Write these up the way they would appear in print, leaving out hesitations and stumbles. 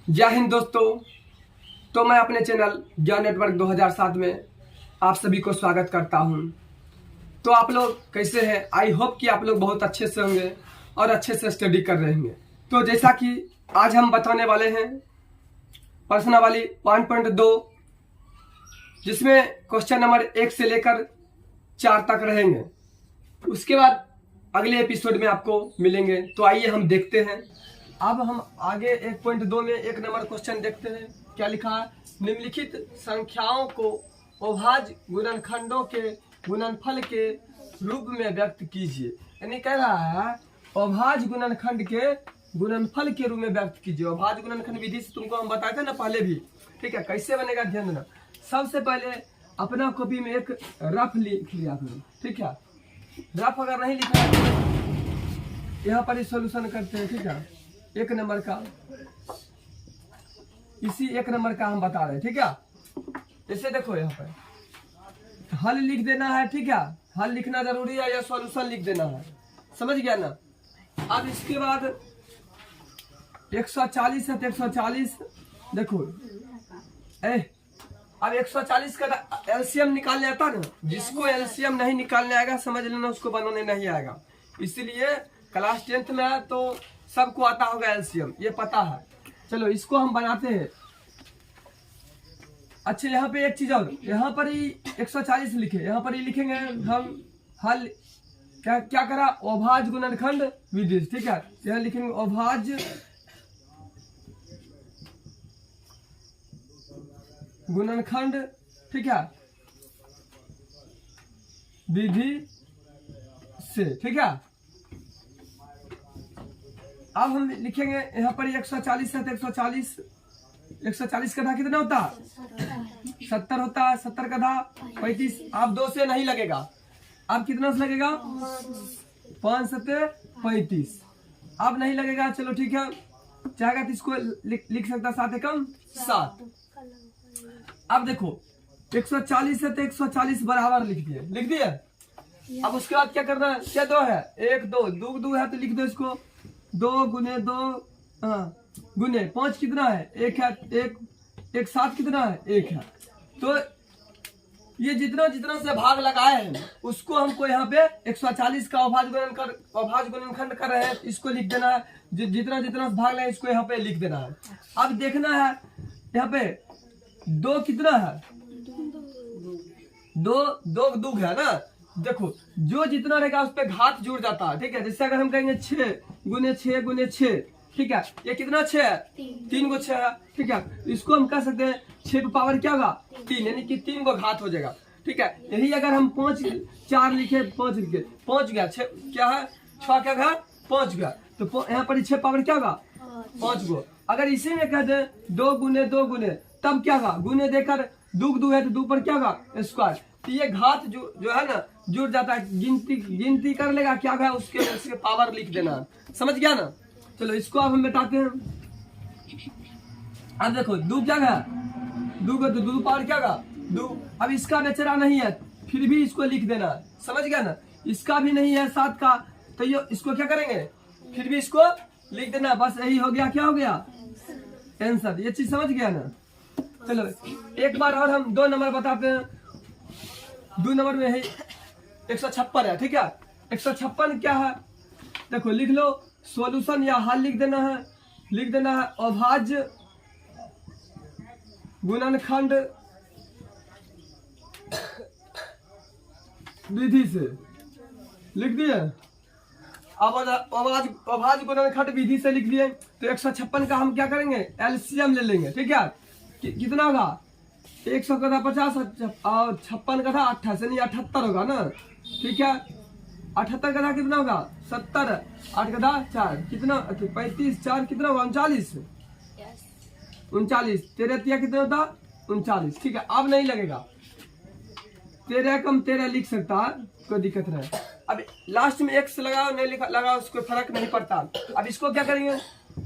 जय हिंद दोस्तों। तो मैं अपने चैनल ज्ञान नेटवर्क 2007 में आप सभी को स्वागत करता हूं। तो आप लोग कैसे हैं? आई होप कि आप लोग बहुत अच्छे से होंगे और अच्छे से स्टडी कर रहे होंगे। तो जैसा कि आज हम बताने वाले हैं प्रश्नावली 1.2, जिसमें क्वेश्चन नंबर 1 से लेकर 4 तक रहेंगे। उसके बाद अगले एपिसोड में आपको मिलेंगे। तो आइए हम देखते हैं। अब हम आगे 1.2 में 1 नंबर क्वेश्चन देखते हैं। क्या लिखा है? निम्नलिखित संख्याओं को अभाज्य गुणनखंडों के गुणनफल के रूप में व्यक्त कीजिए। यानी कह रहा है अभाज्य गुणनखंड के गुणनफल के रूप में व्यक्त कीजिए। अभाज्य गुणनखंड विधि से तुमको हम बताए थे ना पहले भी, ठीक है? कैसे बनेगा ध्यान देना। सबसे पहले अपना कॉपी में एक रफ लिख लिया करो, ठीक है? रफ अगर नहीं लिखा है यहाँ पर ही सॉल्यूशन करते हैं, ठीक है? 1 नंबर का, इसी 1 नंबर का हम बता रहे हैं, ठीक है? जैसे देखो यहाँ पर हल लिख देना है, ठीक है? हल लिखना जरूरी है या सॉल्यूशन लिख देना है, समझ गया ना? अब इसके बाद 140 है तो 140 देखो। अब 140 का एलसीएम निकालने आता ना, जिसको एलसीएम नहीं निकालने आएगा समझ लेना उसको बनाने नहीं आएगा। इसलिए क्लास 10th में है तो सबको आता होगा एलसीएम, ये पता है। चलो इसको हम बनाते हैं। अच्छा यहाँ पे एक चीज और, यहाँ पर ही 140 लिखे, यहाँ पर ही लिखेंगे हम हल। क्या क्या करा? अभाज्य गुणनखंड विधि, ठीक है? यहाँ लिखेंगे अभाज्य गुणनखंड, ठीक है, विधि से, ठीक है? अब हम लिखेंगे यहाँ पर 140 है तो 140 का धा कितना होता है? 70 होता है। 70 का धा 35। अब 2 से नहीं लगेगा, अब कितना से लगेगा? 5 7 35। अब नहीं लगेगा, चलो ठीक है। चाहेगा तो इसको लिख सकता 7 एकम 7। अब देखो 140 है तो 140 बराबर लिख दिए। अब उसके बाद क्या करना है? क्या 2 है? 1 2 2 है तो लिख दो इसको 2 गुने 2 गुने 5 कितना है? 1 है। 1 7 कितना है? 1 है। तो ये जितना से भाग लगाए हैं उसको हमको यहाँ पे 140 का अभाज्य गुणनखंड कर रहे हैं, इसको लिख देना है। जितना से भाग लगाए इसको यहाँ पे लिख देना है। अब देखना है यहाँ पे 2 कितना है? 2 है ना। देखो जो जितना रहेगा उस पे घात जुड़ जाता है, ठीक है? जैसे अगर हम कहेंगे 6 गुने 6 गुने 6, ठीक है? ये कितना 6 है? 3 गो 6 है, ठीक है? इसको हम कह सकते हैं 6 पे पावर क्या होगा? 3, यानी कि 3 गो घात हो जाएगा, ठीक है? यही अगर हम 5 4 लिखे 5 लिखे 5 गया 6 क्या है? 6 क्या गया? 5 गया। तो यहाँ पर 6 पावर क्या होगा? 5 गो। अगर इसी में कह दे 2 गुने तब क्या होगा? गुने देकर 2 है तो 2 पर क्या होगा? स्क्वायर। तो ये घात जो है ना जुड़ जाता है, गिनती कर लेगा क्या है उसके पावर लिख देना, समझ गया ना? चलो इसको अब हम बताते हैं। अब देखो 2 क्या है? 2 को 2 पावर क्या होगा? 2। अब इसका बेचारा नहीं है फिर भी इसको लिख देना, समझ गया ना? इसका भी नहीं है 7 का, तो ये इसको क्या करेंगे? फिर भी इसको लिख देना। बस यही हो गया। क्या हो गया? आंसर। ये चीज समझ गया ना? चलो एक बार और हम 2 नंबर बताते हैं। 2 नंबर में है 156 है, ठीक है? 156 क्या है? देखो लिख लो, सॉल्यूशन या हल लिख देना है अभाज्य गुणनखंड विधि से, लिख दिए। अब अभाज्य गुणनखंड विधि से लिख दिए तो 156 का हम क्या करेंगे? एलसीएम ले लेंगे, ठीक है? कितना होगा? 100 का था 50 और 56 का था 28, यानी 78 होगा ना, ठीक है? 78 का था कितना होगा? 70। 8 का था 4 कितना? 35 4 कितना होगा? 39। 39 13 कितना होता? 39, ठीक है? अब नहीं लगेगा, 13 कम 13 लिख सकता है, कोई दिक्कत नहीं। अब लास्ट में x लगाओ नहीं लगाओ उसको फर्क नहीं पड़ता। अब इसको क्या करेंगे?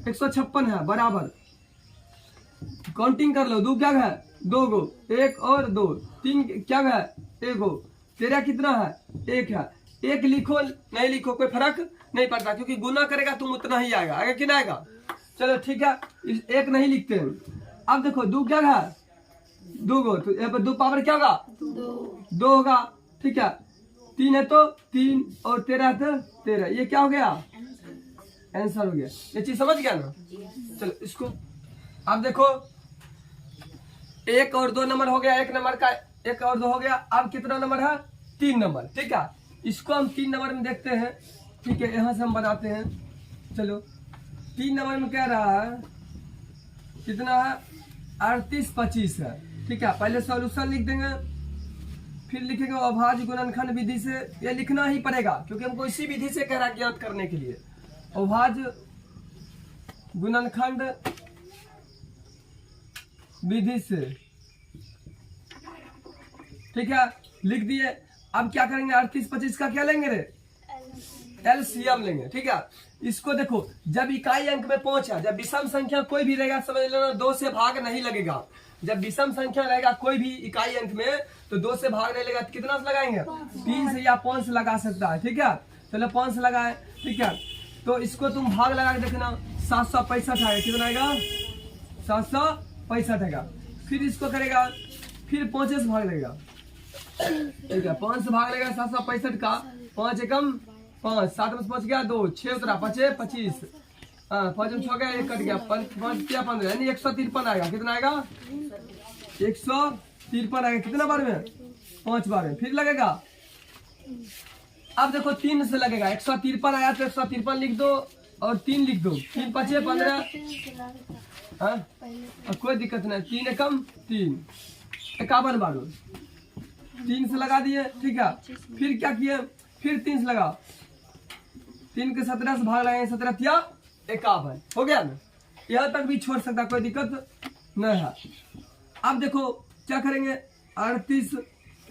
156 है बराबर, काउंटिंग कर लो। 2 क्या है? 2 गो, 1 और 2 3 क्या है? 1 गो। 13 कितना है? 1 है। 1 लिखो नहीं लिखो कोई फर्क नहीं पड़ता, क्योंकि गुना करेगा तुम उतना ही आएगा कि नहीं आएगा? चलो ठीक है, एक नहीं लिखते हैं। अब देखो दो क्या है, दो गो, तो यहाँ पर दो पावर क्या होगा, दो होगा। ठीक है, 3 है तो 3 और 13 है तो 13, ये क्या हो गया, आंसर हो गया। ये चीज समझ गया ना। चलो इसको अब देखो, 1 और 2 नंबर हो गया, 1 नंबर का 1 और 2 हो गया। अब कितना नंबर है, 3 नंबर। ठीक है, इसको हम 3 नंबर में देखते हैं। ठीक है, यहाँ से हम बनाते हैं। चलो 3 नंबर में क्या रहा है, कितना है, 38 25 है। ठीक है, पहले सॉल्यूशन लिख देंगे, फिर लिखेंगे अभाज्य गुणनखंड विधि से। ये लिखना ही पड़ेगा क्योंकि हमको इसी विधि से कह रहा है ज्ञात करने के लिए, अभाज्य गुणनखंड विधि से। ठीक है, लिख दिए। अब क्या करेंगे, 38 25 का क्या लेंगे रे, एलसीएम लेंगे। ठीक है, इसको देखो, जब इकाई अंक में पहुंचा, जब विषम संख्या कोई भी रहेगा, समझ लेना 2 से भाग नहीं लगेगा। जब विषम संख्या रहेगा कोई भी इकाई अंक में, तो 2 से भाग नहीं लगेगा। तो कितना से लगाएंगे, 3 से या 5 से लगा सकता है। ठीक है, चलो 5 से लगाए। ठीक है, तो इसको तुम भाग लगा के देखना, 765 आएगा। कितना आएगा, 765 आएगा। फिर इसको करेगा, फिर 5 से भाग लगेगा। ठीक है, 5 से भाग लगेगा 765 का, 5 एकम 5, 7 में 5 गया 2, 6 उतरा 5 25, 5 में 6 गया 1 कट गया, 5 क्या 15, यानी 153 आएगा। कितना आएगा, 153 आएगा। कितना बार में, 5 बार में। फिर लगेगा, अब देखो 3 से लगेगा, 153 आया तो 153 लिख दो और 3 लिख दो, 3 5 15, कोई दिक्कत नहीं, 3 एकम 3, 51 बार 3 से लगा दिए। ठीक है, फिर क्या किए, फिर 3 से लगा, 3 के 17 से भाग लगाएंगे, 17 या 51 हो गया ना। यहाँ तक भी छोड़ सकता, कोई दिक्कत नहीं है। अब देखो क्या करेंगे, 38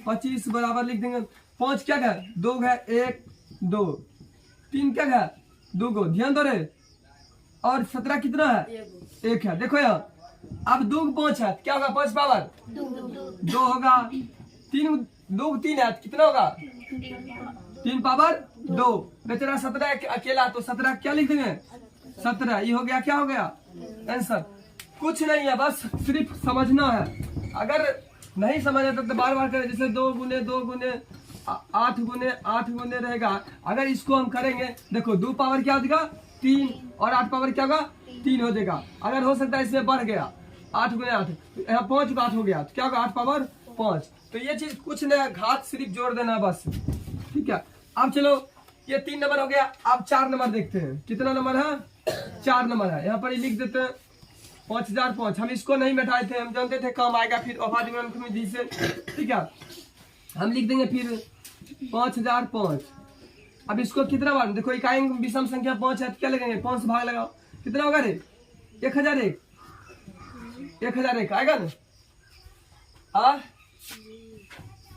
25 बराबर लिख देंगे। 5 क्या है, 2 है, 1 2, 3 क्या है, 2 गो, ध्यान दो रे। और 17 कितना है, 1 है। देखो यहाँ, अब 2 5 है, क्या होगा, 5 पावर 2 होगा, 3 2 3 है, कितना होगा, 3 पावर 2। बेचारा 17 अकेला, तो 17 क्या लिख देंगे, 17। ये हो गया, क्या हो गया, आंसर। कुछ नहीं है, बस सिर्फ समझना है। अगर नहीं समझ आता तो बार बार करें, जैसे 2 गुने 2 गुने 8 गुने 8 गुने रहेगा। अगर इसको हम करेंगे, देखो 2 पावर क्या हो जाएगा, 3, और 8 पावर क्या होगा, 3 हो जाएगा। अगर हो सकता है इसमें बढ़ गया, 8 गुने 8, यहाँ 5 का 8 हो गया, तो क्या होगा, 8 पावर 5। तो ये चीज कुछ नहीं, घात सिर्फ जोड़ देना बस। ठीक है, अब चलो ये 3 नंबर हो गया। अब 4 नंबर देखते हैं, कितना नंबर है, 4 नंबर है। यहाँ पर ही लिख देते हैं 5005। हम इसको नहीं बैठाए थे, हम जानते थे काम आएगा, फिर अभाज्य गुणनखंड विधि से। ठीक है, हम लिख देंगे फिर 5005। अब इसको कितना बार, देखो इकाई विषम संख्या 5 है, तो क्या लगेंगे, 5 से भाग लगाओ, कितना होगा रे, 1001, 1001 आएगा ना।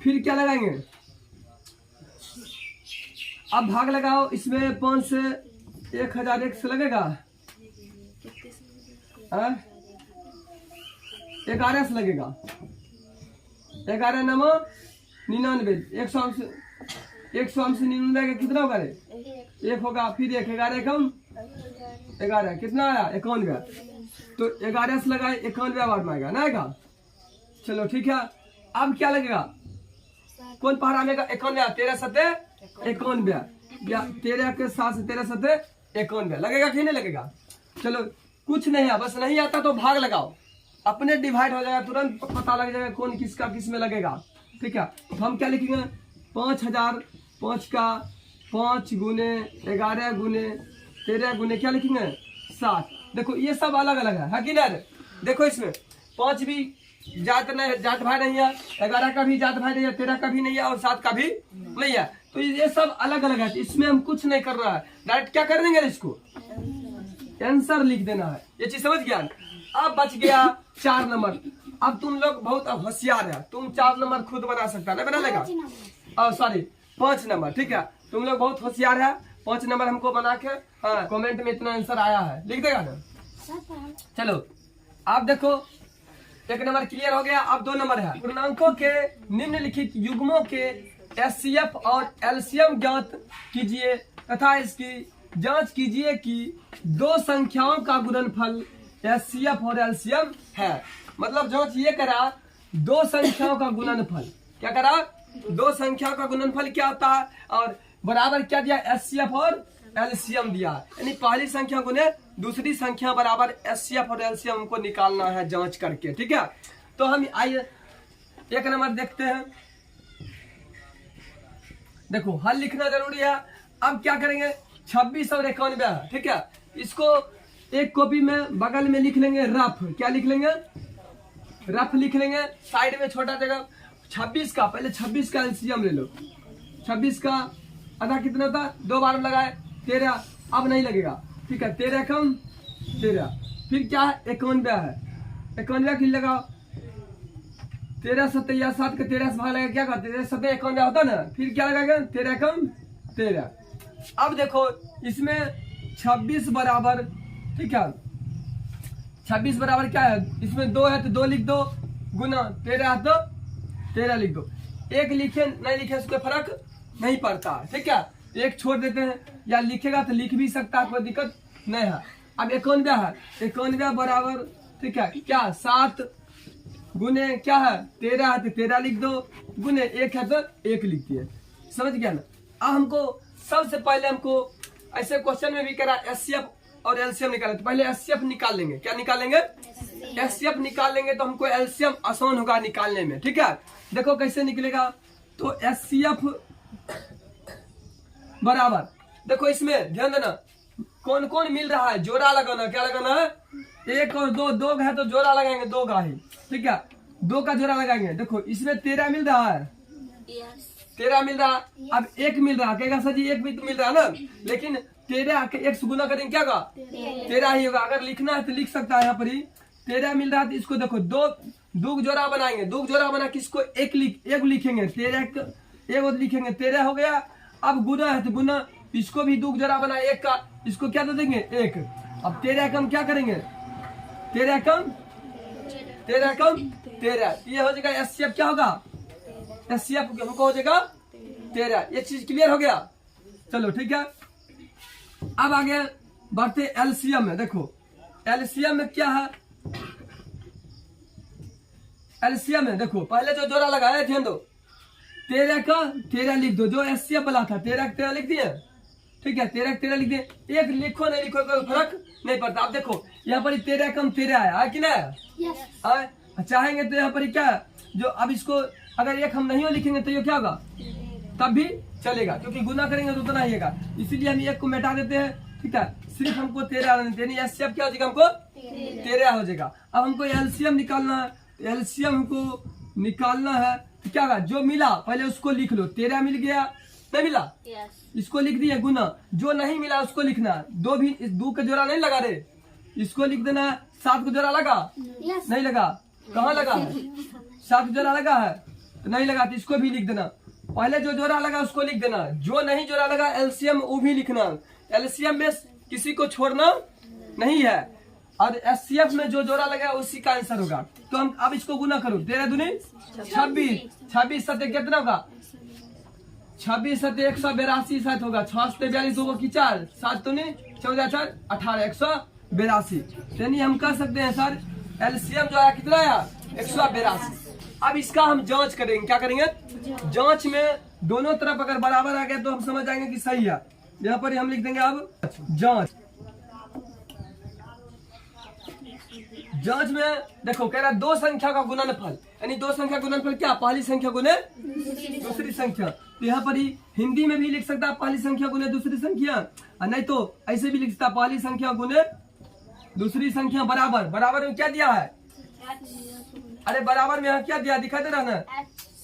फिर क्या लगाएंगे, अब भाग लगाओ, इसमें 5 से 1001 से लगेगा, 11 से लगेगा, 11 नमो 99, 100 से 99 का कितना होगा रे, 1 होगा। फिर 1 11 कम 11, कितना आया, 91। तो 11 से लगाए, 91 बार में आएगा ना, आएगा। चलो ठीक है, अब क्या लगेगा, कौन पहाड़ा में 91, 13 सत्ते 91, या 13 के 7 से 13 सत्ते 91 लगेगा कि नहीं लगेगा। चलो कुछ नहीं है, बस नहीं आता तो भाग लगाओ, अपने डिवाइड हो जाएगा, तुरंत पता लग जाएगा कौन किसका किस में लगेगा। ठीक है, तो हम क्या लिखेंगे, 5005 का 5 गुने 11 गुने 13 गुने क्या लिखेंगे, 7। देखो ये सब अलग अलग है कि नहीं। देखो इसमें 5 भी जात नहीं, जात भाई नहीं है, 11 का भी जात भाई नहीं है, 13 का भी नहीं है, और 7 का भी नहीं है। तो ये सब अलग अलग है, इसमें हम कुछ नहीं कर रहा है, डायरेक्ट क्या कर देंगे, इसको आंसर लिख देना है। ये चीज समझ गया। अब बच गया 4 नंबर। अब तुम लोग बहुत होशियार है, तुम 4 नंबर खुद बना सकता है, बना लेगा, सॉरी 5 नंबर। ठीक है, तुम लोग बहुत होशियार है, 5 नंबर हमको बना के कमेंट में इतना आंसर आया है लिख देगा ना। चलो आप देखो 1 नंबर क्लियर हो गया। अब 2 नंबर है, पूर्णांकों के निम्नलिखित युग्मों के एचसीएफ और एलसीएम ज्ञात कीजिए तथा इसकी जांच कीजिए कि दो संख्याओं का गुणनफल एचसीएफ और एलसीएम है। मतलब जांच ये करा दो संख्याओं का गुणनफल, क्या करा, दो संख्याओं का गुणनफल क्या होता है और बराबर क्या दिया, एचसीएफ और एलसीएम दिया। यानी पहली संख्या गुने दूसरी संख्या बराबर एचसीएफ और एलसीएम को निकालना है जांच करके। ठीक है, तो हम आइए एक नंबर देखते हैं। देखो हल लिखना जरूरी है। अब क्या करेंगे, 26 और 91 है। ठीक है, इसको एक कॉपी में बगल में लिख लेंगे रफ। क्या लिख लेंगे, रफ लिख लेंगे। साइड में छोटा जगह 26 का, पहले 26 का एलसीएम ले लो। 26 का आधा कितना था, 2 बार लगाए 13, अब नहीं लगेगा। ठीक है, 13 कम 13, फिर क्या है 91 है, 91 की लगाओ। 13 7 या 7 का 13 से भाग लगा, क्या करते 13 7 91 होता ना, फिर क्या लगाएगा 13 कम 13। अब देखो इसमें 26 बराबर, ठीक है 26 बराबर क्या है, इसमें 2 है तो 2 लिख दो, गुना 13 है तो 13 लिख दो। एक लिखे नहीं लिखे उसके फर्क नहीं पड़ता। ठीक है, एक छोड़ देते हैं, या लिखेगा तो लिख भी सकता है, कोई दिक्कत नहीं है। अब 91 है, 91 बराबर, ठीक है क्या 7 गुने क्या है 13 है तो 13 लिख दो, गुने 1 है तो 1 लिख दिए। समझ गया ना। अब हमको सबसे पहले हमको ऐसे क्वेश्चन में भी करा एचसीएफ और एलसीएम निकाले, तो पहले एचसीएफ निकाल लेंगे। क्या निकालेंगे, एचसीएफ निकाल लेंगे तो हमको एलसीएम आसान होगा निकालने में। ठीक है, देखो कैसे निकलेगा, तो एचसीएफ बराबर, देखो इसमें ध्यान देना कौन कौन मिल रहा है, जोड़ा लगाना। क्या लगाना है, 1 और 2, 2 है तो जोड़ा लगाएंगे 2 का ही। ठीक है, 2 का जोड़ा लगाएंगे। देखो इसमें 13 मिल रहा है, 13 मिल रहा है। अब 1 मिल रहा है, कहेगा सर जी 1 भी तो मिल रहा है ना, लेकिन 13 के 1 से गुना करेंगे क्या होगा 13 ही होगा। अगर लिखना है तो लिख सकता है यहाँ पर ही 13 मिल रहा है, तो इसको देखो 2 जोड़ा बनाएंगे। 2 जोड़ा बना के इसको 1 लिखेंगे, 13 1 लिखेंगे, 13 हो गया। अब गुना है तो गुना, इसको भी 2 जोड़ा बना 1 का, इसको क्या दे देंगे 1। अब 13 कम क्या करेंगे, 13 कम 13, ये हो जाएगा एचसीएफ। क्या होगा एचसीएफ हमको हो जाएगा 13। ये चीज क्लियर हो गया। चलो ठीक है, अब आगे बढ़ते एलसीएम में। देखो एलसीएम में क्या है, एलसीएम में देखो पहले जो जोड़ा लगाया ध्यान दो, 13 का 13 लिख दो, जो एचसीएफ वाला था 13 का 13 लिख दिए। ठीक है, 13 का 13 लिख दिए। 1 लिखो नहीं लिखो कोई फर्क नहीं पड़ता। अब देखो यहाँ पर 13 कम 13 है कि नहीं, चाहेंगे तो यहाँ पर क्या जो, अब इसको अगर 1 हम नहीं लिखेंगे तो ये क्या होगा, तब भी चलेगा, क्योंकि गुना करेंगे तो उतना ही होगा। इसीलिए हम 1 को मिटा देते हैं। ठीक है, सिर्फ हमको 13 एचसीएफ क्या हो जाएगा, हमको 13 हो जाएगा। अब हमको एलसीएम निकालना है, एलसीएम हमको निकालना है तो क्या होगा, जो मिला पहले उसको लिख लो। 13 मिल गया, नहीं मिला इसको लिख दिए गुना, जो नहीं मिला उसको लिखना। 2 का जोड़ा नहीं लगा रे, इसको लिख देना। 7 का जोड़ा लगा नहीं लगा, कहाँ लगा है 7 का जोड़ा लगा है तो नहीं लगा, तो इसको भी लिख देना। पहले जो जोड़ा लगा उसको लिख देना, जो नहीं जोड़ा लगा एलसीएम वो भी लिखना। एलसीएम में किसी को छोड़ना नहीं है, और एचसीएफ में जो जोड़ा लगा उसी का आंसर होगा। तो हम अब इसको गुना करो, 13 दूनी 26, 26 7 कितना होगा, 26 7 182 7 होगा। 6 से 42 होगा कि 4, 7 दूनी 14 4 18 182। यानी हम कह सकते हैं सर एलसीएम जो है कितना आया 182। अब इसका हम जांच करेंगे। क्या करेंगे, जांच में दोनों तरफ अगर बराबर आ गया तो हम समझ जाएंगे कि सही है। यहाँ पर हम लिख देंगे अब जांच। जांच में देखो कह रहा 2 संख्या का गुणनफल, यानी 2 संख्या गुणनफल क्या, पहली संख्या गुने दूसरी संख्या। तो यहाँ पर ही हिंदी में भी लिख सकता है पहली संख्या गुने दूसरी संख्या, और नहीं तो ऐसे भी लिख सकता पहली संख्या गुने दूसरी संख्या बराबर। बराबर में क्या दिया है, अरे बराबर में यहाँ क्या दिया दिखा दे रहा ना,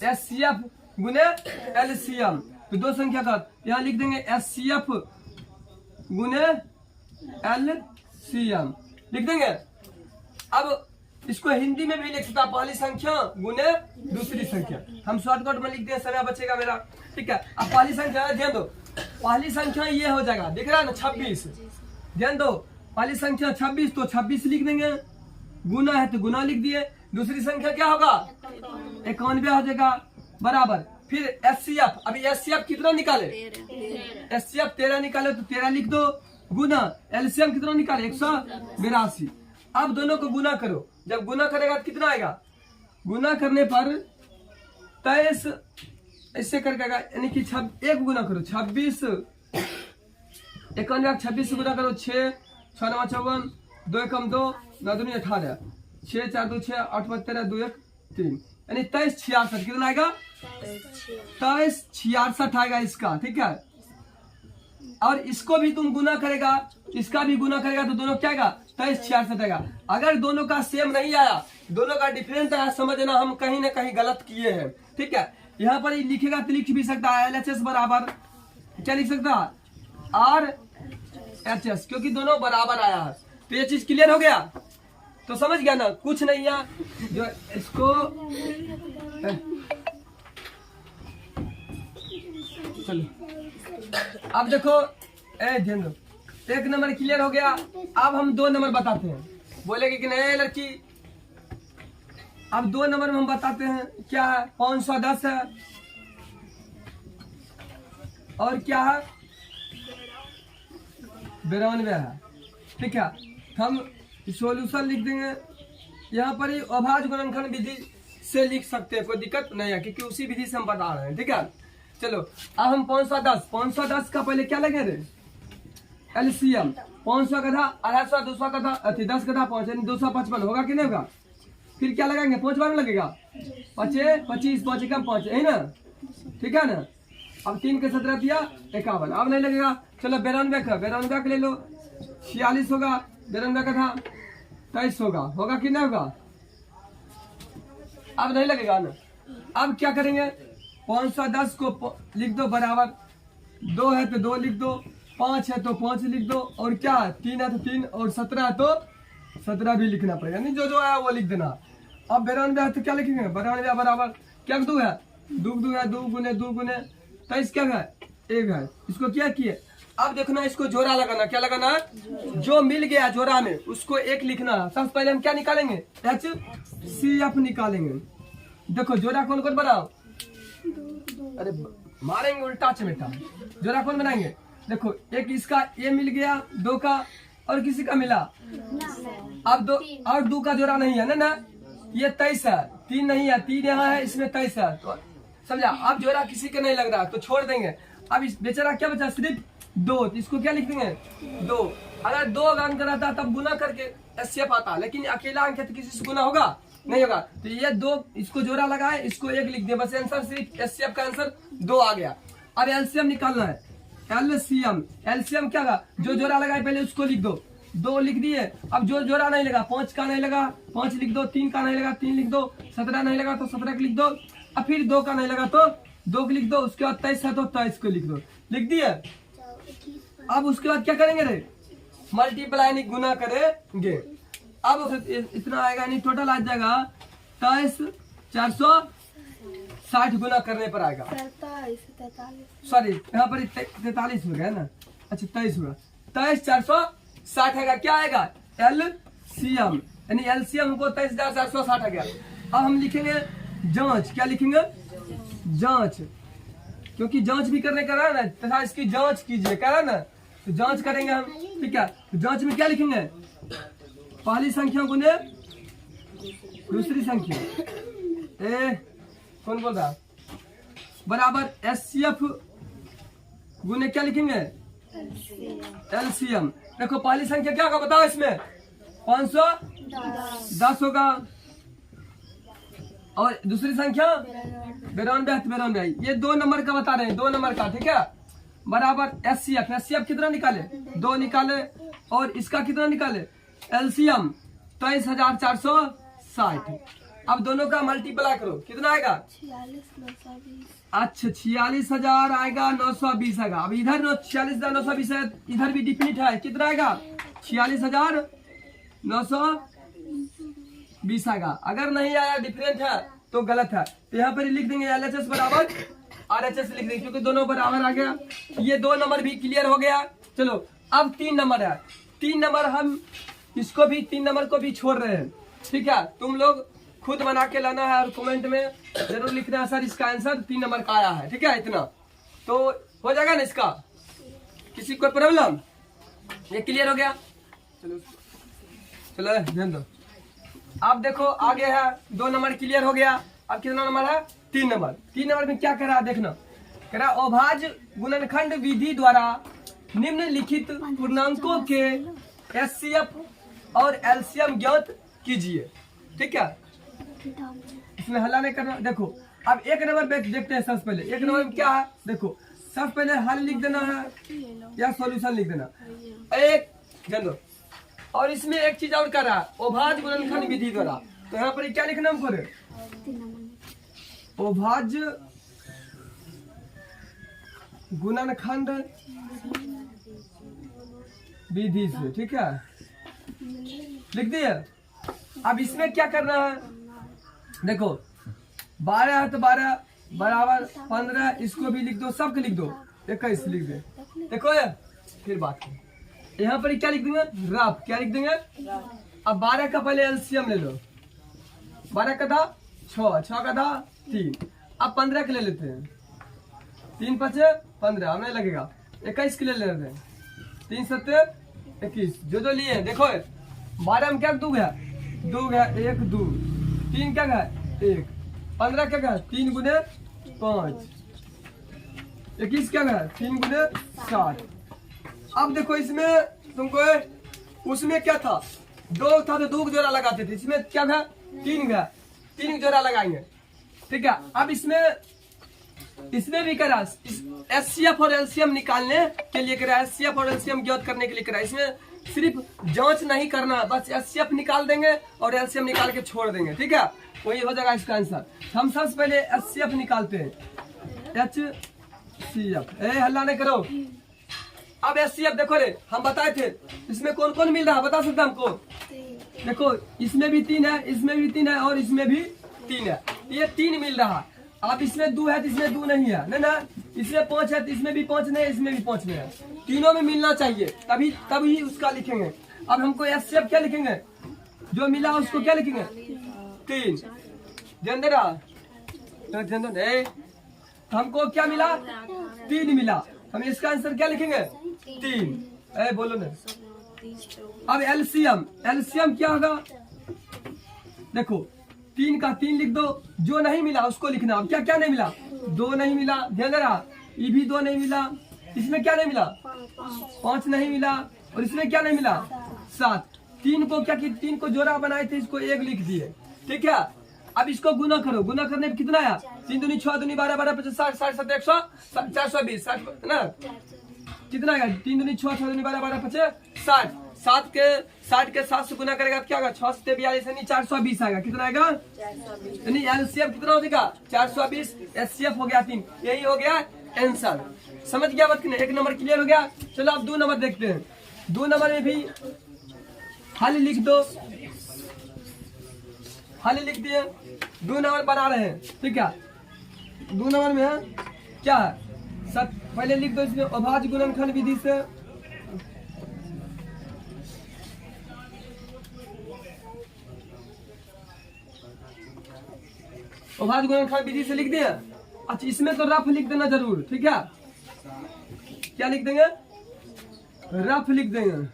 एचसीएफ गुने एलसीएम। तो 2 संख्या का यहाँ लिख देंगे एचसीएफ गुने एलसीएम लिख देंगे। अब इसको हिंदी में भी लिख सकता पहली संख्या गुने दूसरी संख्या। हम शॉर्टकट में लिख दें, समय बचेगा मेरा। ठीक है, अब पहली संख्या ध्यान दो, पहली संख्या ये हो जाएगा, दिख रहा है ना 26। ध्यान दो पहली संख्या 26, तो 26 लिख देंगे, गुना है तो गुना लिख दिए। दूसरी संख्या क्या होगा 91 हो जाएगा, बराबर फिर एचसीएफ, अभी एचसीएफ कितना निकाले, एचसीएफ 13 निकाले तो 13 लिख दो गुना एलसीएम कितना निकाले 182। अब दोनों को गुना करो, जब गुना करेगा तो कितना आएगा, गुना करने पर 23 इससे करके आएगा, यानी कि एक गुना करो 26 51 26 से गुना करो 6 6 9 54 2 एकम 2 9 दूनी 18 6 4 2 6 8 5 13 2 1 3 यानी 23 66 कितना आएगा 23 66 आएगा इसका, ठीक है। और इसको भी तुम गुना करेगा, इसका भी गुना करेगा तो दोनों क्या आएगा 23 66 आएगा। अगर दोनों का सेम नहीं आया, दोनों का डिफरेंट आया, समझना हम कहीं ना कहीं गलत किए हैं, ठीक है। यहाँ पर लिखेगा तो लिख भी सकता है LHS बराबर क्या लिख सकता है RHS, क्योंकि दोनों बराबर आया है। तो ये चीज क्लियर हो गया, तो समझ गया ना, कुछ नहीं है जो इसको चलो अब देखो ध्यान दो, 1 नंबर क्लियर हो गया। अब हम 2 नंबर बताते हैं, बोलेगी कि नहीं लड़की, अब 2 नंबर में हम बताते हैं क्या है 510 है और क्या है 92 है, ठीक है। हम सॉल्यूशन लिख देंगे, यहाँ पर ही अभाज्य गुणनखंड विधि से लिख सकते हैं, कोई दिक्कत नहीं है क्योंकि उसी विधि से हम बता रहे हैं, ठीक है। चलो अब हम 510 का पहले क्या लगे थे एलसीएम, 500 गधा 250 200 गधा 10 गधा 5 यानी 255 होगा कि नहीं होगा। फिर क्या लगाएंगे 5 बार में लगेगा 25 5 एकम 5 है ना, ठीक है ना। अब 3 के 17 दिया 51, अब नहीं लगेगा। चलो 92 का ले लो 46 होगा, 92 का था 23 होगा कि नहीं होगा, अब नहीं लगेगा ना। अब क्या करेंगे 510 को लिख दो बराबर, 2 है तो 2 लिख दो, 5 है तो 5 लिख दो, और क्या 3 है तो 3, और 17 है तो 17 भी लिखना पड़ेगा, नहीं जो आया वो लिख देना। अब 92 है तो क्या लिखेंगे 92 बराबर क्या 2 है 2 है 2 गुने 2 गुने 23 क्या है 1 है, इसको क्या किए। अब देखना इसको जोड़ा लगाना, क्या लगाना है जो मिल गया जोड़ा में उसको 1 लिखना है। सबसे पहले हम क्या निकालेंगे HCF निकालेंगे। देखो जोड़ा कौन कौन बनाओ, अरे मारेंगे उल्टा चमेटा, जोड़ा कौन बनाएंगे। देखो एक इसका ये मिल गया 2 का, और किसी का मिला अब 2 और 2 का जोड़ा नहीं है ना, ये 23 है, 3 नहीं है, 3 यहाँ है, इसमें 23 है, तो समझा। अब जोड़ा किसी के नहीं लग रहा तो छोड़ देंगे। अब इस बेचारा क्या बचा सिर्फ 2, तो इसको क्या लिख देंगे 2। अगर 2 अंक रहता तब गुना करके HCF आता, लेकिन अकेला अंक है तो किसी से गुना होगा नहीं होगा, तो ये 2 इसको जोड़ा लगाए, इसको 1 लिख दिया, बस आंसर सिर्फ HCF का आंसर 2 आ गया। अब LCM निकालना है, LCM क्या होगा जो जोड़ा लगाए पहले उसको लिख दो, 2 लिख दिए। अब जो जोड़ा नहीं लगा 5 का नहीं लगा 5 लिख दो, 3 का नहीं लगा 3 लिख दो, 17 नहीं लगा तो 17 लिख दो, अब फिर 2 का नहीं लगा तो 2 लिख दो, उसके बाद 23 है तो 23 को लिख दो, लिख दिए। अब उसके बाद क्या करेंगे रे मल्टीप्लाई नहीं गुना करेंगे। अब इतना आएगा नहीं, टोटल आ जाएगा 23 460 गुना करने पर आएगा, सॉरी यहाँ पर 43 हो गया ना, अच्छा 23 होगा, 23 460 आएगा। क्या आएगा LCM, यानी LCM को 23,460 आ गया। अब हम लिखेंगे जांच, क्या लिखेंगे जांच, क्योंकि जांच भी करने का रहा ना, तथा इसकी जांच कीजिए कह रहा ना, तो जांच करेंगे हम, ठीक है। तो जांच में क्या लिखेंगे पहली संख्या गुने दूसरी संख्या, कौन बोल रहा बराबर HCF गुने क्या लिखेंगे LCM। देखो पहली संख्या क्या होगा बताओ, इसमें 510 होगा, और दूसरी संख्या 92। ये 2 नंबर का बता रहे हैं, 2 नंबर का, ठीक है, बराबर HCF कितना निकाले 2 निकाले, और इसका कितना निकाले LCM 23,460। अब दोनों का मल्टीप्लाई करो, कितना आएगा 46,920। अच्छा 46,000 आएगा 920 आएगा। अब इधर 46,920 है, इधर भी डिफिनिट है, कितना आएगा 46,920 आएगा। अगर नहीं आया डिफरेंट है तो गलत है, तो यहाँ पर लिख देंगे LHS बराबर RHS लिख देंगे, क्योंकि दोनों बराबर आ गया। ये 2 नंबर भी क्लियर हो गया। चलो अब 3 नंबर है, 3 नंबर हम इसको भी 3 नंबर को भी छोड़ रहे हैं, ठीक है। तुम लोग खुद बना के लाना है और कमेंट में जरूर लिखना है सर इसका आंसर 3 नंबर का आया है। ठीक है, इतना तो हो जाएगा ना इसका। किसी कोई प्रॉब्लम? ये क्लियर हो गया? चलो चलो ध्यान दो। अब देखो आगे है 2 नंबर क्लियर हो गया। अब कितना नंबर है? 3 नंबर। 3 नंबर में क्या करा देखना, करा अभाज्य गुणनखंड विधि द्वारा निम्नलिखित पूर्णांकों के एचसीएफ और एलसीएम ज्ञात कीजिए। ठीक है, इसमें हल्ला नहीं करना। देखो अब 1 नंबर पे देखते हैं। सबसे पहले 1 नंबर में क्या है देखो, सबसे पहले हल लिख देना है या सॉल्यूशन लिख देना एक जानो। और इसमें एक चीज और कर रहा है, अभाज्य गुणनखंड विधि द्वारा। तो यहाँ पर क्या लिखना हमको? अभाज्य गुणनखंड विधि से। ठीक है, लिख दिए। अब इसमें क्या करना है देखो, 12 है तो 12 बराबर 15, इसको भी लिख दो, सबके लिख दो, 21 लिख दे। देखो ये फिर बात यहाँ पर क्या लिख देंगे? रफ। क्या लिख देंगे? अब 12 का पहले एलसीएम ले लो। 12 का था 6, 6 का था 3। अब 15 के ले लेते हैं। 3 5 15 हमें लगेगा। 21 के ले लेते हैं। 3 7 21 जो लिए देखो 12 में क्या दू गया? 2 गया 1 2। 3 क्या गया? 1। 15 क्या गया? 3 गुने 5। 21 क्या गया? 3 गुने 60। अब देखो इसमें तुमको उसमें क्या था? 2 था तो 2 जोड़ा लगाते थे। इसमें क्या गया? 3 गया। 3 जोड़ा लगाएंगे। ठीक है, अब इसमें भी करा एचसीएफ और एलसीएम निकालने के लिए करा, एचसीएफ और एलसीएम ज्ञात करने के लिए करा। इसमें सिर्फ जांच नहीं करना, बस एचसीएफ निकाल देंगे और एलसीएम निकाल के छोड़ देंगे। ठीक है, वही हो जाएगा इसका आंसर। हम सबसे पहले एचसीएफ निकालते हैं। एचसीएफ हल्ला नहीं करो। अब एचसीएफ देखो रे, हम बताए थे इसमें कौन कौन मिल रहा है, बता सकते हमको? देखो इसमें भी 3 है, इसमें भी 3 है और इसमें भी 3 है। ये 3 मिल रहा है। अब इसमें 2 है तो इसमें 2 नहीं है ना। इसमें 5 है तो इसमें भी 5 नहीं है, इसमें भी 5 नहीं है। तीनों में मिलना चाहिए, तभी उसका लिखेंगे। अब हमको एचसीएफ क्या लिखेंगे? जो मिला उसको क्या लिखेंगे? 3। ध्यान दे रहा हमको क्या मिला? 3 मिला। हम इसका आंसर क्या लिखेंगे? 3। बोलो ना। अब एलसीएम क्या होगा? देखो 3 का 3 लिख दो, जो नहीं मिला उसको लिखना। अब क्या क्या नहीं मिला? 2 नहीं मिला, ध्यान दे रहा। ये भी 2 नहीं मिला। इसमें क्या नहीं मिला? 5 नहीं मिला। और इसमें क्या नहीं मिला? 7। 3 को क्या कि 3 को जोड़ा बनाए थे, इसको 1 लिख दिए। ठीक है, अब इसको गुना करो। गुना करने में कितना आया? 3 दूनी 6 दूनी 12 12 50 60 60 7 100 420 60 ना। कितना आएगा? 3 दूनी 6 6 दूनी 12 12 50 60। 60 के 7 से गुना करेगा क्या होगा? 6 से 42 यानी 420 आएगा। कितना आएगा? यानी एलसीएफ कितना हो जाएगा? 420। एचसीएफ हो गया 3। यही हो गया आंसर। समझ गया बात? 1 नंबर क्लियर हो गया। चलो अब 2 नंबर देखते हैं। 2 नंबर में भी हल लिख दो। हल लिख दिए। 2 नंबर बना रहे हैं। ठीक है, 2 नंबर में है क्या है? पहले लिख दो इसमें अभाज्य गुणनखंड विधि से। अभाज्य गुणनखंड विधि से लिख दिए। अच्छा, इसमें तो रफ लिख देना जरूर। ठीक है, क्या लिख देंगे? रफ लिख देंगे।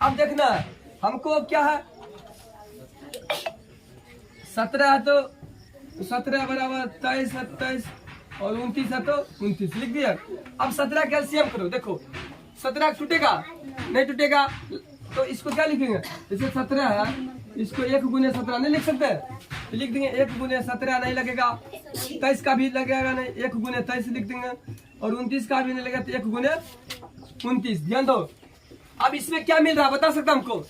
अब देखना हमको क्या है? 17 है तो 17 बराबर 23 27 और 29 है तो 29 लिख दिया। अब 17 का एलसीएम करो। देखो 17 टूटेगा नहीं? टूटेगा तो इसको क्या लिखेंगे? जैसे 17 है, इसको 1 गुने 17 नहीं लिख सकते? तो लिख देंगे 1 गुने 17 नहीं लगेगा। 23 का भी लगेगा नहीं, 1 गुने 23 लिख देंगे। और 29 का भी नहीं लगेगा तो 1 गुने 29। ध्यान दो। अब इसमें क्या मिल रहा बता सकता हमको?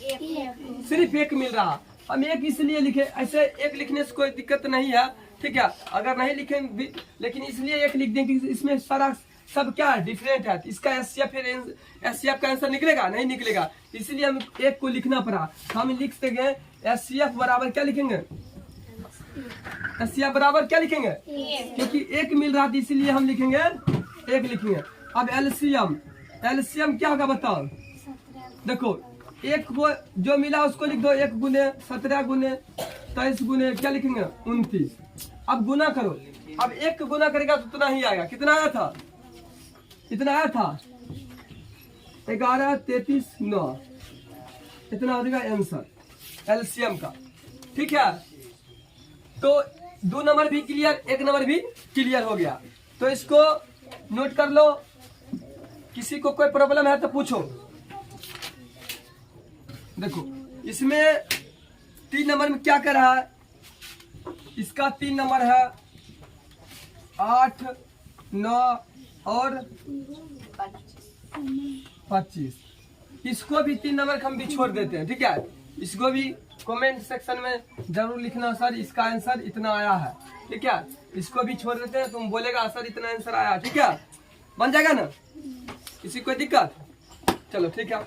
सिर्फ 1 मिल रहा। हम 1 इसलिए लिखे, ऐसे 1 लिखने से कोई दिक्कत नहीं है। ठीक है, अगर नहीं लिखे लेकिन इसलिए 1 लिख देंगे। इसमें सारा सब क्या है? डिफरेंट है। इसका एचसीएफ का आंसर निकलेगा नहीं? निकलेगा। इसलिए हम 1 को लिखना पड़ा। हम लिख देंगे एचसीएफ बराबर क्या लिखेंगे? एचसीएफ बराबर क्या लिखेंगे? क्योंकि 1 मिल रहा था इसलिए हम लिखेंगे 1 लिखेंगे। अब एलसीएम क्या होगा बताओ? देखो 1 को जो मिला उसको लिख दो। 1 गुने 17 गुने 23 गुने क्या लिखेंगे 29। अब गुना करो, अब एक गुना करेगा तो उतना ही आएगा। कितना आया था, इतना आया था 11 33 9, इतना हो जाएगा आंसर एलसीएम का। ठीक है, तो 2 नंबर भी क्लियर, 1 नंबर भी क्लियर हो गया। तो इसको नोट कर लो, किसी को कोई प्रॉब्लम है तो पूछो। देखो इसमें 3 नंबर में क्या कर रहा है, इसका 3 नंबर है 8 9 और 25। इसको भी 3 नंबर हम भी छोड़ देते हैं। ठीक है, इसको भी कमेंट सेक्शन में जरूर लिखना सर इसका आंसर इतना आया है। ठीक है, इसको भी छोड़ देते हैं, तुम बोलेगा सर इतना आंसर आया। ठीक है, बन जाएगा ना, किसी कोई दिक्कत? चलो ठीक है,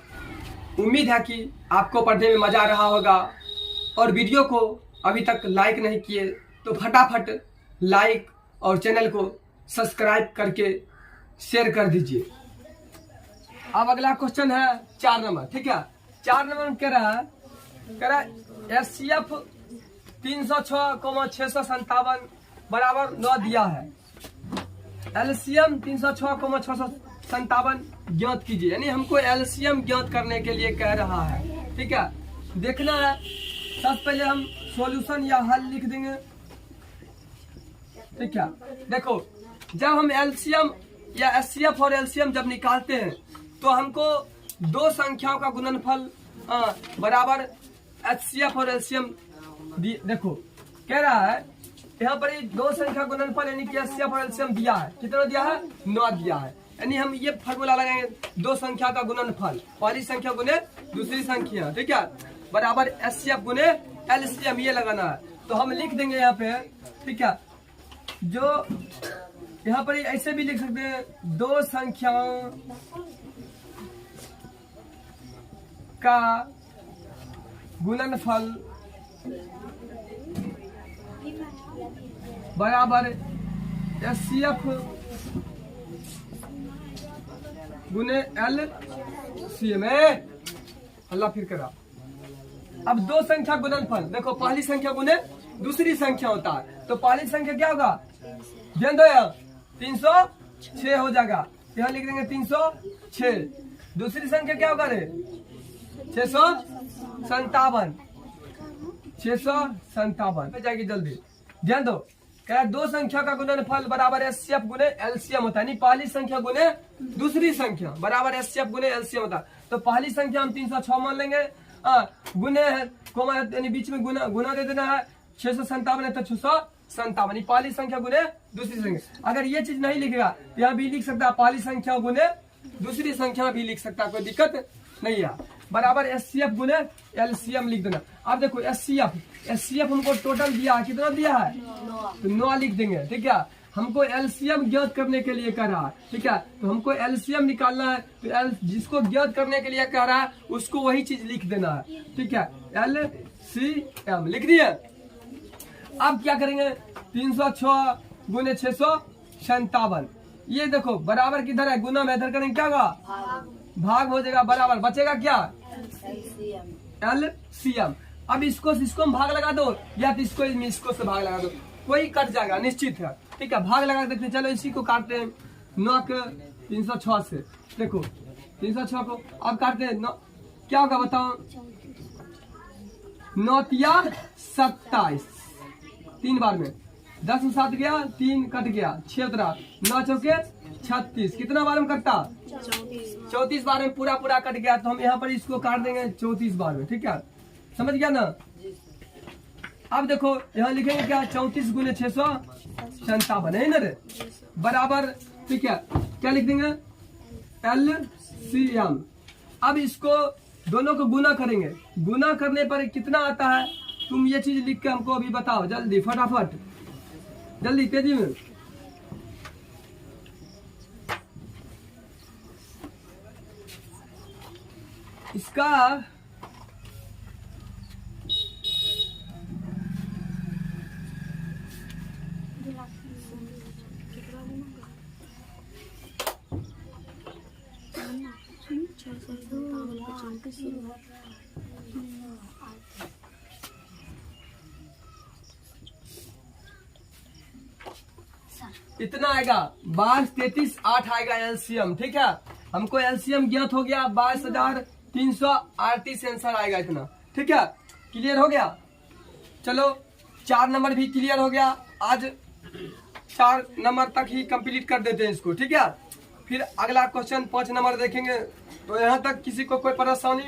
उम्मीद है कि आपको पढ़ने में मजा आ रहा होगा। और वीडियो को अभी तक लाइक नहीं किए तो फटाफट लाइक और चैनल को सब्सक्राइब करके शेयर कर दीजिए। अब अगला क्वेश्चन है 4 नंबर। ठीक है, 4 नंबर में कह रहा है SCF 306,657 बराबर 9 दिया है। एलसीएम 306,657 ज्ञात कीजिए, यानी हमको एलसीएम ज्ञात करने के लिए कह रहा है। ठीक है, देखना है, सबसे पहले हम सॉल्यूशन या हल लिख देंगे। ठीक है, देखो जब हम एलसीएम या एचसीएफ और एलसीएम जब निकालते हैं तो हमको 2 संख्याओं का गुणनफल बराबर एचसीएफ और एलसीएम देखो कह रहा है यहाँ पर 2 संख्या गुणनफल यानी कि एचसीएफ और एलसीएम दिया है। कितना दिया है, 9 दिया है। यानी हम ये फार्मूला लगाएंगे 2 संख्या का गुणनफल, पहली संख्या गुने दूसरी संख्या। ठीक है, बराबर एचसीएफ गुने एलसीएम, ये लगाना है। तो हम लिख देंगे यहाँ पे। ठीक है, जो यहाँ पर ऐसे भी लिख सकते हैं 2 संख्याओं का गुणनफल बराबर एचसीएफ गुने एलसीएम। अल्लाह फिर करा। अब 2 संख्या गुणनफल, देखो पहली संख्या गुने दूसरी संख्या होता है, तो पहली संख्या क्या होगा, ध्यान दो, 306 हो जाएगा। यहाँ लिख देंगे 306। दूसरी संख्या क्या होगा रे, 657, 657 पे जाएगी जल्दी। ध्यान दो, क्या 2 संख्या का गुणनफल बराबर एचसीएफ गुने एलसीएम होता है, यानी पहली संख्या गुने दूसरी संख्या बराबर एचसीएफ गुने एलसीएम होता है। तो पहली संख्या हम 306 मान लेंगे, गुने है कोमा यानी बीच में गुना दे देना है, 657 है तो 657, पहली संख्या गुने दूसरी संख्या। अगर ये चीज नहीं लिखेगा तो यहाँ भी लिख सकता है पहली संख्या गुने दूसरी संख्या भी लिख सकता है, कोई दिक्कत नहीं है। बराबर एचसीएफ गुने एलसीएम लिख देना। अब देखो एचसीएफ हमको टोटल दिया है, कितना दिया है, 9 लिख देंगे। ठीक है, हमको एलसीएम ज्ञात करने के लिए कह रहा है। ठीक है, तो हमको एलसीएम निकालना है, तो जिसको ज्ञात करने के लिए कह रहा है उसको वही चीज लिख देना है। ठीक है, एलसीएम लिख दिए। अब क्या करेंगे, 306 गुने 657, ये देखो बराबर किधर है, गुना में इधर करेंगे, क्या होगा, भाग हो जाएगा, बराबर बचेगा क्या, एलसीएम। अब इसको हम भाग लगा दो, या तो इसको से भाग लगा दो, कोई कट जाएगा निश्चित है। ठीक है, भाग लगा देखते, चलो इसी को काटते हैं 9 के 306 से। देखो 306 को अब काटते हैं, क्या होगा बताओ, 9 तिया 27, 3 बार में 10 में 7 गया, 3 कट गया, 6 उतरा, 9 चौके 36, कितना बार में कटता, 34 बार में पूरा कट गया। तो हम यहाँ पर इसको काट देंगे 34 बार में। ठीक है, समझ गया ना। अब देखो यहाँ लिखेंगे क्या, 34 गुने 657 है ना रे, बराबर। ठीक है, क्या लिख देंगे, एलसीएम। अब इसको दोनों को गुना करेंगे, गुना करने पर कितना आता है, तुम ये चीज लिख के हमको अभी बताओ जल्दी, फटाफट जल्दी तेजी में। इसका इतना आएगा 22, 33, 8 आएगा एलसीएम। ठीक है, हमको एलसीएम ज्ञात हो गया 22,338 आंसर आएगा इतना। ठीक है, क्लियर हो गया। चलो 4 नंबर भी क्लियर हो गया। आज 4 नंबर तक ही कंप्लीट कर देते हैं इसको। ठीक है, फिर अगला क्वेश्चन 5 नंबर देखेंगे। तो यहाँ तक किसी को कोई परेशानी